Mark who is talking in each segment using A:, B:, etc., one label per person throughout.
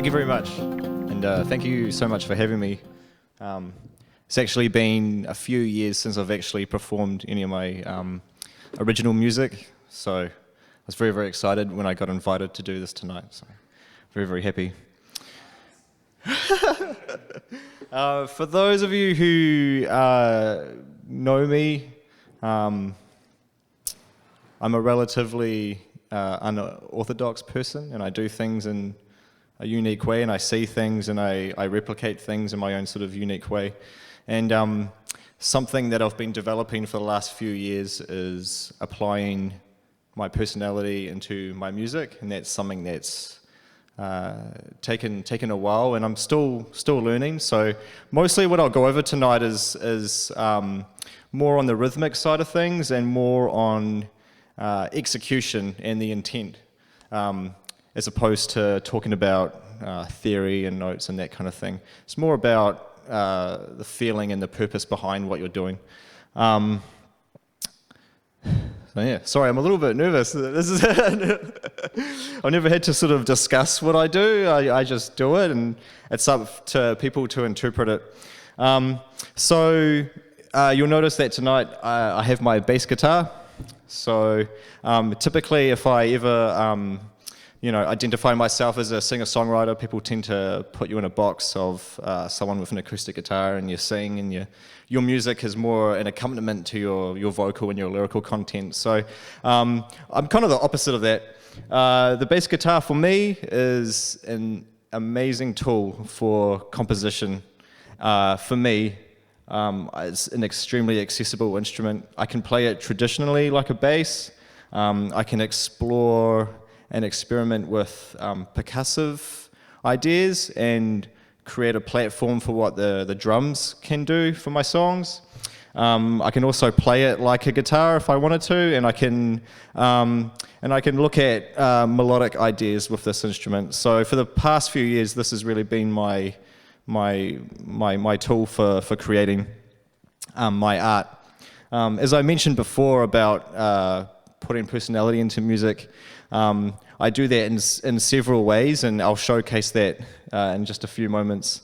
A: you very much, and thank you so much for having me. It's actually been a few years since I've actually performed any of my original music, so I was very, very excited when I got invited to do this tonight, so very, very happy. For those of you who know me, I'm a relatively unorthodox person, and I do things in a unique way, and I see things and I replicate things in my own sort of unique way. And something that I've been developing for the last few years is applying my personality into my music, and that's something that's taken a while, and I'm still learning. So mostly what I'll go over tonight is more on the rhythmic side of things and more on execution and the intent, as opposed to talking about theory and notes and that kind of thing. It's more about the feeling and the purpose behind what you're doing. So yeah, sorry, I'm a little bit nervous. This is I've never had to sort of discuss what I do. I just do it, and it's up to people to interpret it. So you'll notice that tonight I have my bass guitar. So typically, if I ever identify myself as a singer-songwriter, people tend to put you in a box of someone with an acoustic guitar, and you sing, and your music is more an accompaniment to your vocal and your lyrical content. So I'm kind of the opposite of that. The bass guitar for me is an amazing tool for composition. For me, it's an extremely accessible instrument. I can play it traditionally like a bass. I can explore and experiment with percussive ideas and create a platform for what the drums can do for my songs. I can also play it like a guitar if I wanted to, and I can look at melodic ideas with this instrument. So for the past few years, this has really been my tool for creating my art. As I mentioned before about putting personality into music, I do that in several ways, and I'll showcase that in just a few moments.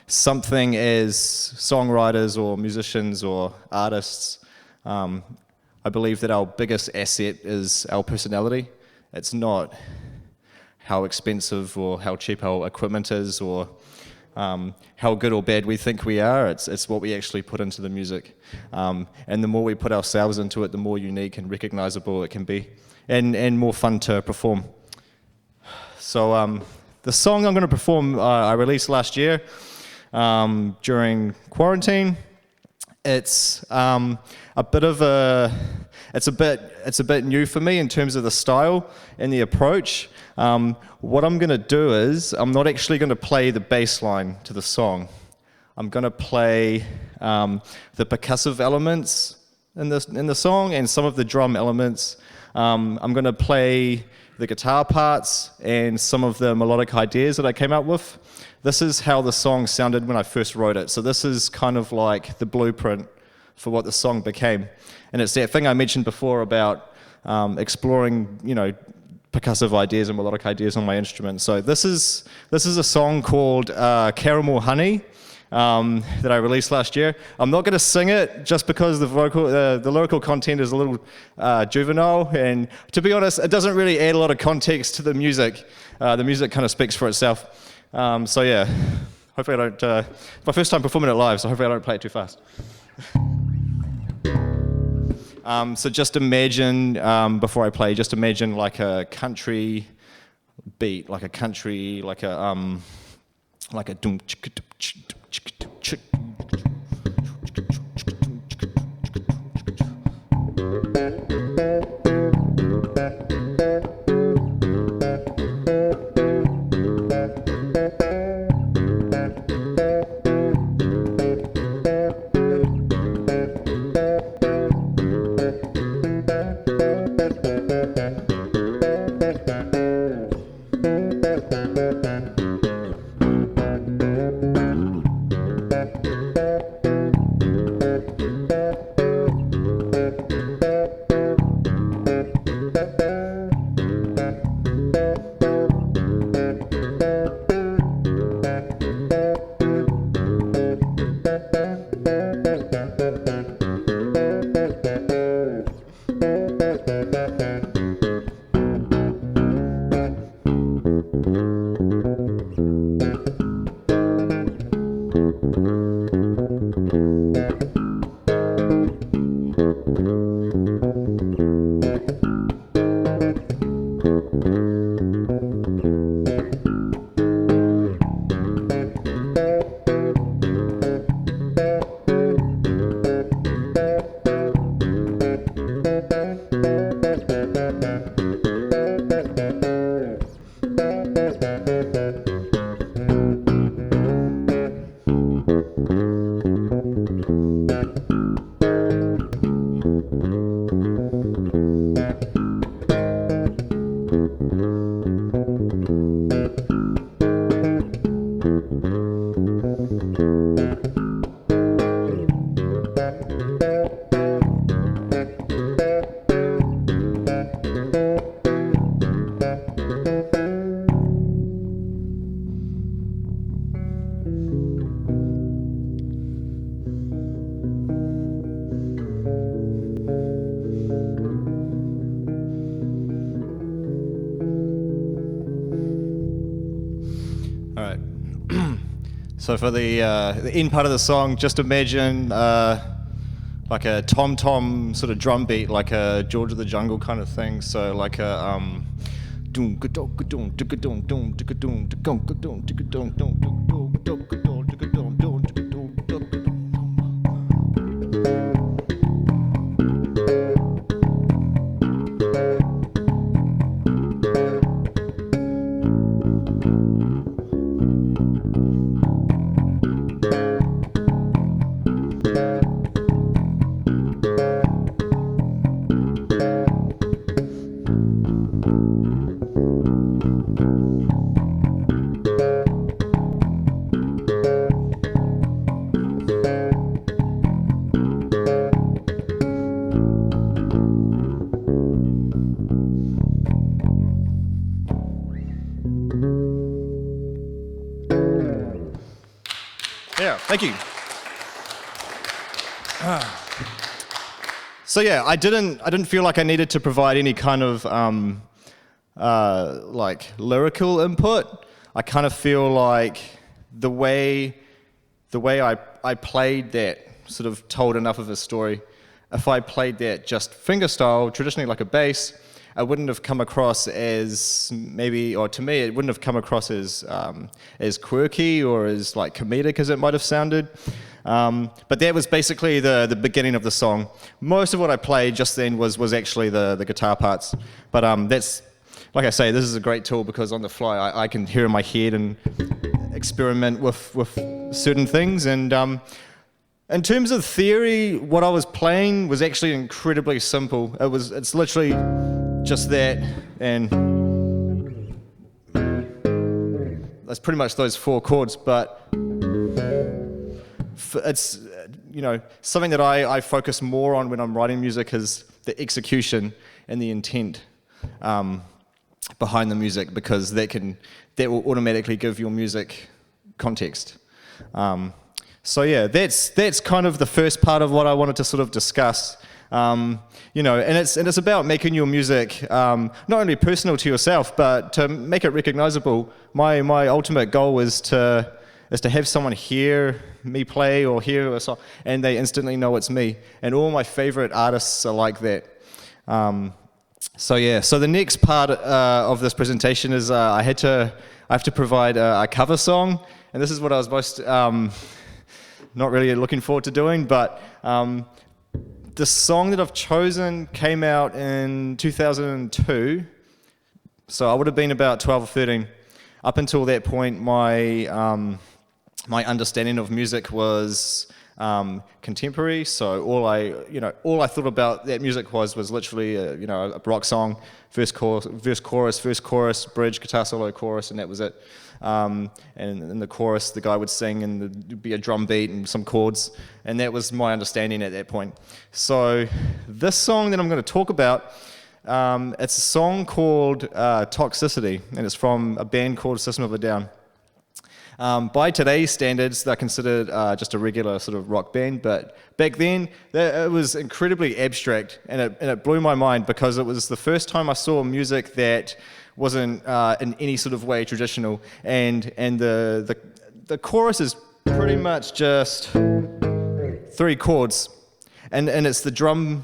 A: Something as songwriters or musicians or artists, I believe that our biggest asset is our personality. It's not how expensive or how cheap our equipment is, or how good or bad we think we are. It's what we actually put into the music. And the more we put ourselves into it, the more unique and recognizable it can be, and more fun to perform. So the song I'm going to perform, I released last year during quarantine. It's a bit new for me in terms of the style and the approach. What I'm going to do is, I'm not actually going to play the bass line to the song. I'm going to play the percussive elements in the song and some of the drum elements. I'm going to play the guitar parts and some of the melodic ideas that I came up with. This is how the song sounded when I first wrote it. So this is kind of like the blueprint for what the song became. And it's that thing I mentioned before about exploring, percussive ideas and melodic ideas on my instrument. So this is a song called Caramel Honey that I released last year. I'm not going to sing it just because the lyrical content is a little juvenile, and to be honest, it doesn't really add a lot of context to the music. The music kind of speaks for itself. So yeah, hopefully I don't. It's my first time performing it live, so hopefully I don't play it too fast. So just imagine, before I play, just imagine like a country beat, like a doom chicka doom chicka doom chicka. So for the end part of the song, just imagine like a tom-tom sort of drum beat, like a George of the Jungle kind of thing. So like a Thank you. So yeah, I didn't feel like I needed to provide any kind of like lyrical input. I kind of feel like the way I played that sort of told enough of a story. If I played that just fingerstyle, traditionally like a bass, I wouldn't have come across as maybe, or to me, it wouldn't have come across as quirky or as like comedic as it might have sounded. But that was basically the beginning of the song. Most of what I played just then was actually the guitar parts. But that's, like I say, this is a great tool because on the fly I can hear in my head and experiment with certain things. And in terms of theory, what I was playing was actually incredibly simple. It's literally just that, and that's pretty much those 4 chords, but it's, you know, something that I focus more on when I'm writing music is the execution and the intent behind the music, because that will automatically give your music context. So yeah, that's kind of the first part of what I wanted to sort of discuss. You know, and it's about making your music not only personal to yourself, but to make it recognizable. My ultimate goal is to have someone hear me play or hear a song, and they instantly know it's me. And all my favorite artists are like that. So yeah, so the next part of this presentation is I have to provide a cover song, and this is what I was most not really looking forward to doing, but the song that I've chosen came out in 2002, so I would have been about 12 or 13. Up until that point, my understanding of music was contemporary. So all I thought about that music was literally a rock song, verse, chorus, bridge, guitar solo, chorus, and that was it. And in the chorus, the guy would sing, and there'd be a drum beat and some chords, and that was my understanding at that point. So this song that I'm going to talk about, it's a song called Toxicity, and it's from a band called System of a Down. By today's standards, they're considered just a regular sort of rock band, but back then it was incredibly abstract, and it blew my mind because it was the first time I saw music that wasn't in any sort of way traditional, and the chorus is pretty much just 3 chords, and it's the drum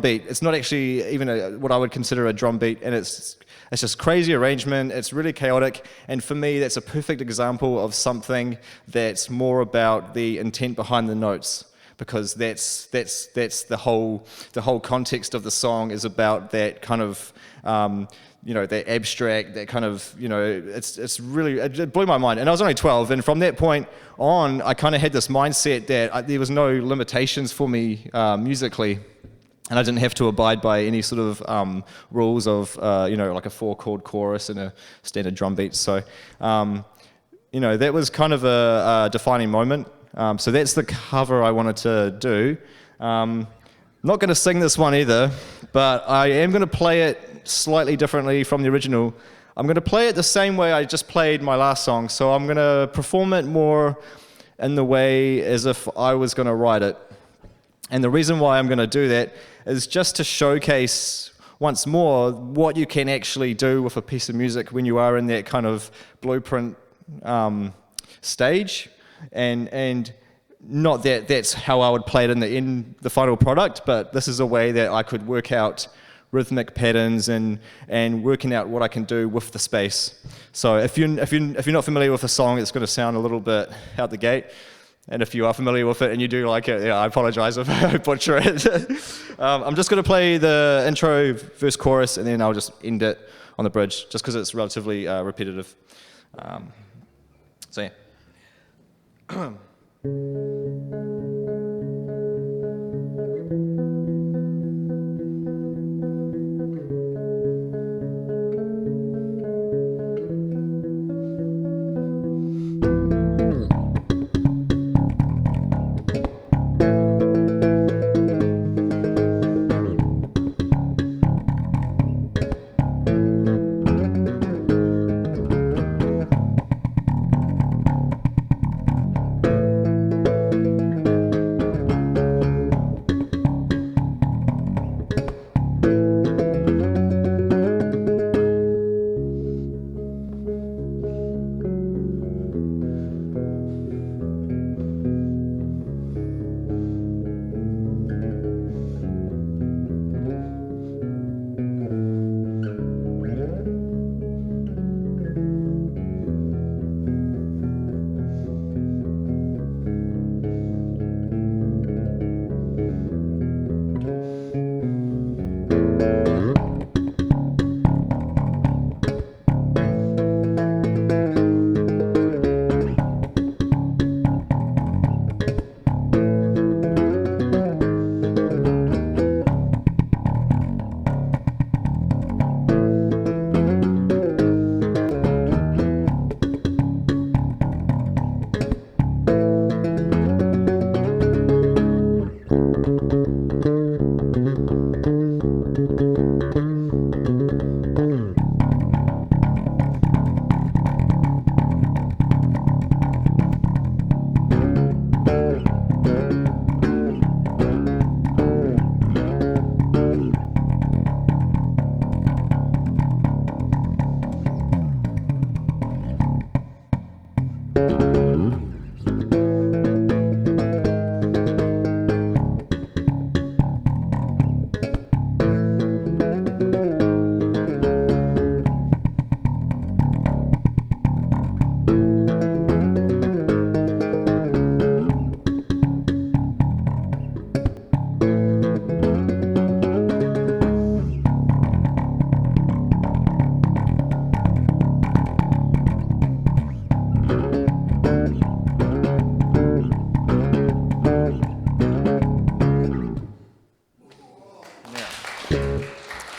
A: beat. It's not actually even what I would consider a drum beat, and it's just crazy arrangement. It's really chaotic, and for me, that's a perfect example of something that's more about the intent behind the notes, because that's the whole context of the song is about that kind of that abstract, that kind of, it's really, it blew my mind. And I was only 12, and from that point on, I kind of had this mindset that there was no limitations for me musically, and I didn't have to abide by any sort of rules of, like a 4-chord chorus and a standard drum beat. So, that was kind of a defining moment. So that's the cover I wanted to do. I'm not going to sing this one either, but I am going to play it slightly differently from the original. I'm going to play it the same way I just played my last song, so I'm going to perform it more in the way as if I was going to write it. And the reason why I'm going to do that is just to showcase once more what you can actually do with a piece of music when you are in that kind of blueprint stage. and not that that's how I would play it in the final product, but this is a way that I could work out rhythmic patterns and working out what I can do with the space. So if you're not familiar with a song, it's going to sound a little bit out the gate. And if you are familiar with it and you do like it, yeah, I apologize if I butcher it. I'm just going to play the intro, verse, chorus, and then I'll just end it on the bridge, just because it's relatively repetitive. So yeah.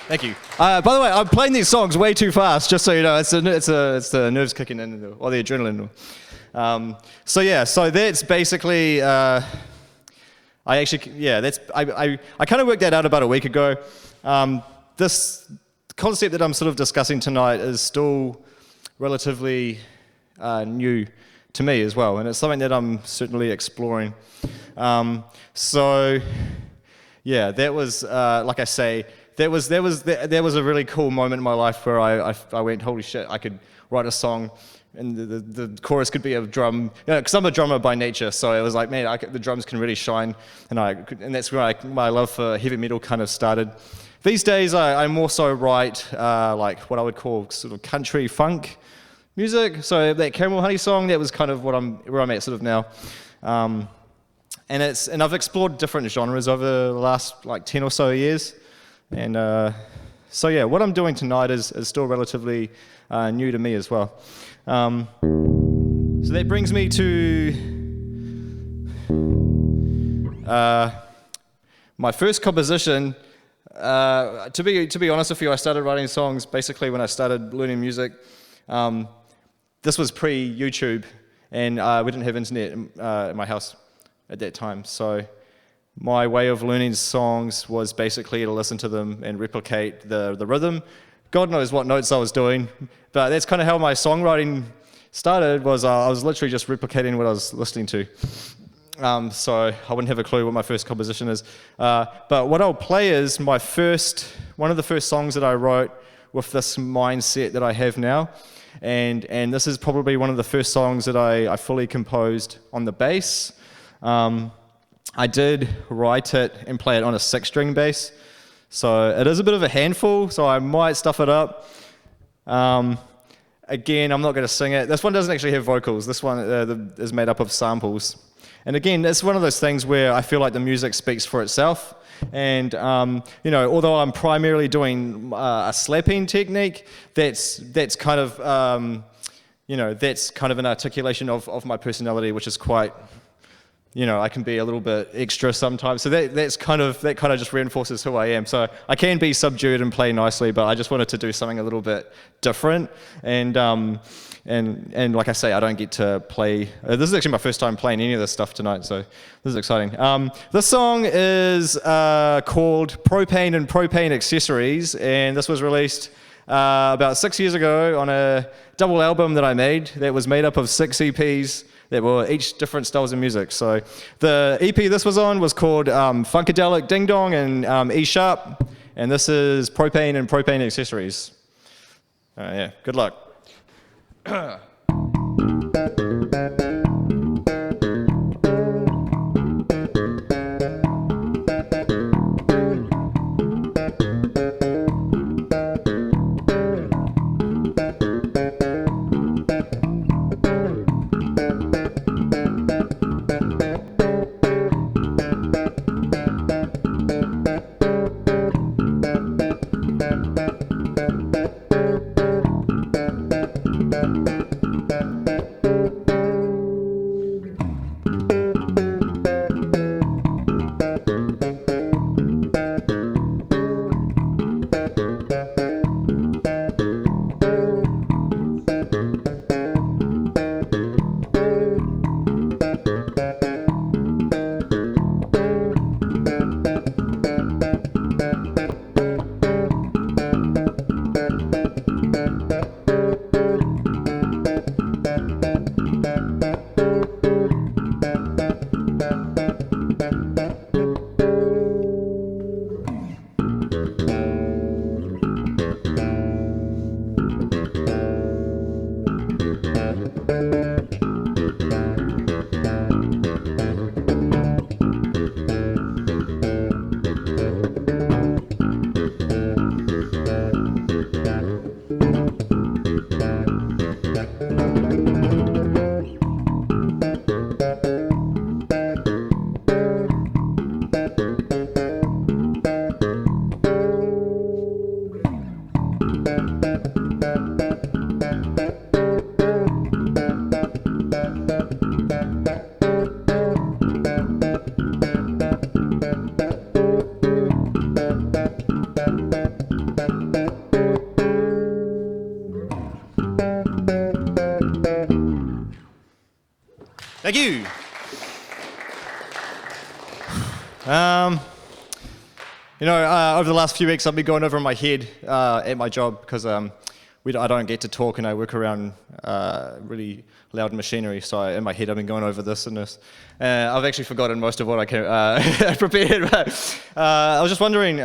A: Thank you. By the way, I'm playing these songs way too fast, just so you know. It's the nerves kicking in, or the adrenaline. So that's basically. I kind of worked that out about a week ago. This concept that I'm sort of discussing tonight is still relatively new to me as well, and it's something that I'm certainly exploring. That was like I say. There was a really cool moment in my life where I went, holy shit, I could write a song and the chorus could be a drum, because I'm a drummer by nature, so it was like, man, the drums can really shine, and that's where my love for heavy metal kind of started. These days I more so write like what I would call sort of country funk music, so that Caramel Honey song, that was kind of where I'm at sort of now. And I've explored different genres over the last like 10 or so years. And what I'm doing tonight is still relatively new to me as well. So that brings me to my first composition. To be honest with you, I started writing songs basically when I started learning music. This was pre-YouTube, and we didn't have internet in my house at that time, so my way of learning songs was basically to listen to them and replicate the rhythm. God knows what notes I was doing, but that's kind of how my songwriting started, was I was literally just replicating what I was listening to. So I wouldn't have a clue what my first composition is. But what I'll play is one of the first songs that I wrote with this mindset that I have now. and this is probably one of the first songs that I fully composed on the bass. I did write it and play it on a 6-string bass, so it is a bit of a handful, so I might stuff it up. Again, I'm not going to sing it. This one doesn't actually have vocals. This one is made up of samples. And again, it's one of those things where I feel like the music speaks for itself. And, you know, although I'm primarily doing a slapping technique, that's kind of, you know, that's kind of an articulation of my personality, which is quite, you know, I can be a little bit extra sometimes. So that kind of just reinforces who I am. So I can be subdued and play nicely, but I just wanted to do something a little bit different. And like I say, I don't get to play. This is actually my first time playing any of this stuff tonight, so this is exciting. This song is called Propane and Propane Accessories, and this was released about 6 years ago on a double album that I made that was made up of 6 EPs that were each different styles of music. So the EP this was on was called Funkadelic Ding Dong in E sharp, and this is Propane and Propane Accessories. Yeah, good luck. Thank you. You know, over the last few weeks, I've been going over in my head at my job because I don't get to talk and I work around really loud machinery. So in my head, I've been going over this and this. I've actually forgotten most of what I prepared. But, I was just wondering,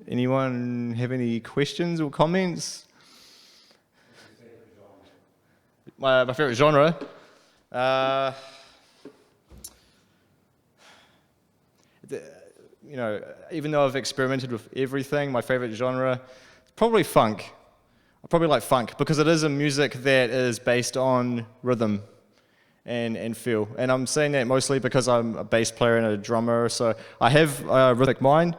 A: anyone have any questions or comments? My favorite genre? You know, even though I've experimented with everything, my favorite genre is probably funk. I probably like funk because it is a music that is based on rhythm and feel. And I'm saying that mostly because I'm a bass player and a drummer, so I have a rhythmic mind,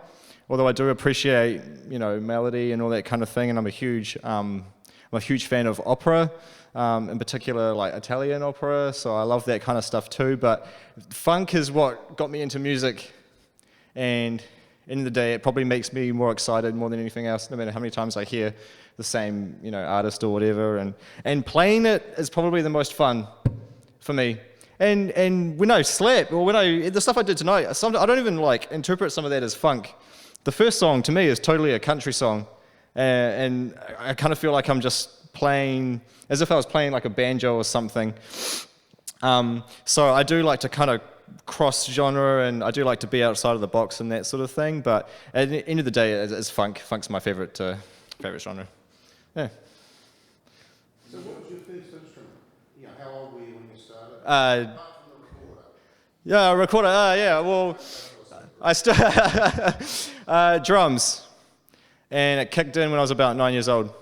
A: although I do appreciate, you know, melody and all that kind of thing, and I'm a huge fan of opera. In particular, like Italian opera, so I love that kind of stuff too. But funk is what got me into music, and at the end of the day, it probably makes me more excited more than anything else. No matter how many times I hear the same, you know, artist or whatever, and playing it is probably the most fun for me. And when I slap, or the stuff I did tonight, I don't even like interpret some of that as funk. The first song to me is totally a country song, and I kind of feel like I'm just playing as if I was playing like a banjo or something. So I do like to kind of cross genre, and I do like to be outside of the box and that sort of thing. But at the end of the day, it's funk. Funk's my favorite genre. Yeah.
B: So what was your first instrument? You know, how old were you when you started?
A: Uh,
B: Apart from the recorder.
A: yeah, recorder. Yeah, well, I started drums, and it kicked in when I was about 9 years old,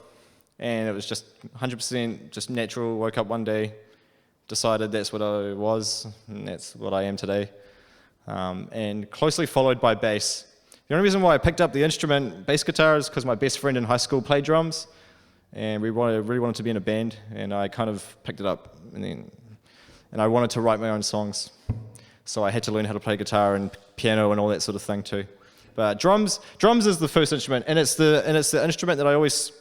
A: and it was just 100% just natural. Woke up one day, decided that's what I was, and that's what I am today, and closely followed by bass. The only reason why I picked up the instrument, bass guitar, is because my best friend in high school played drums, and we really wanted to be in a band, and I kind of picked it up, and I wanted to write my own songs, so I had to learn how to play guitar and piano and all that sort of thing too. But drums is the first instrument, and it's the instrument that I always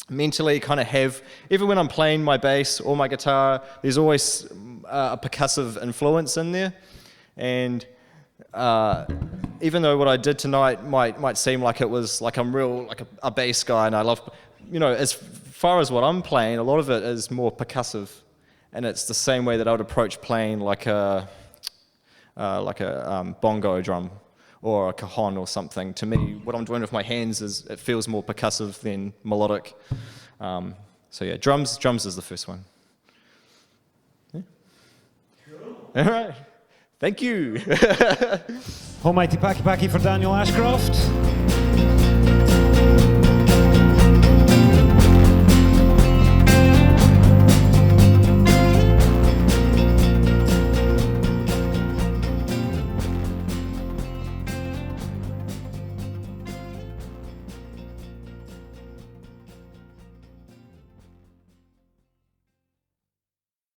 A: mentally kind of have. Even when I'm playing my bass or my guitar, there's always a percussive influence in there, and even though what I did tonight might seem like it was like I'm real like a bass guy and I love, you know, as far as what I'm playing, a lot of it is more percussive, and it's the same way that I would approach playing like a bongo drum or a cajon or something. To me, what I'm doing with my hands it feels more percussive than melodic. So yeah, drums is the first one. Yeah. Cool. All right. Thank you.
C: Almighty Packy Packy for Daniel Ashcroft.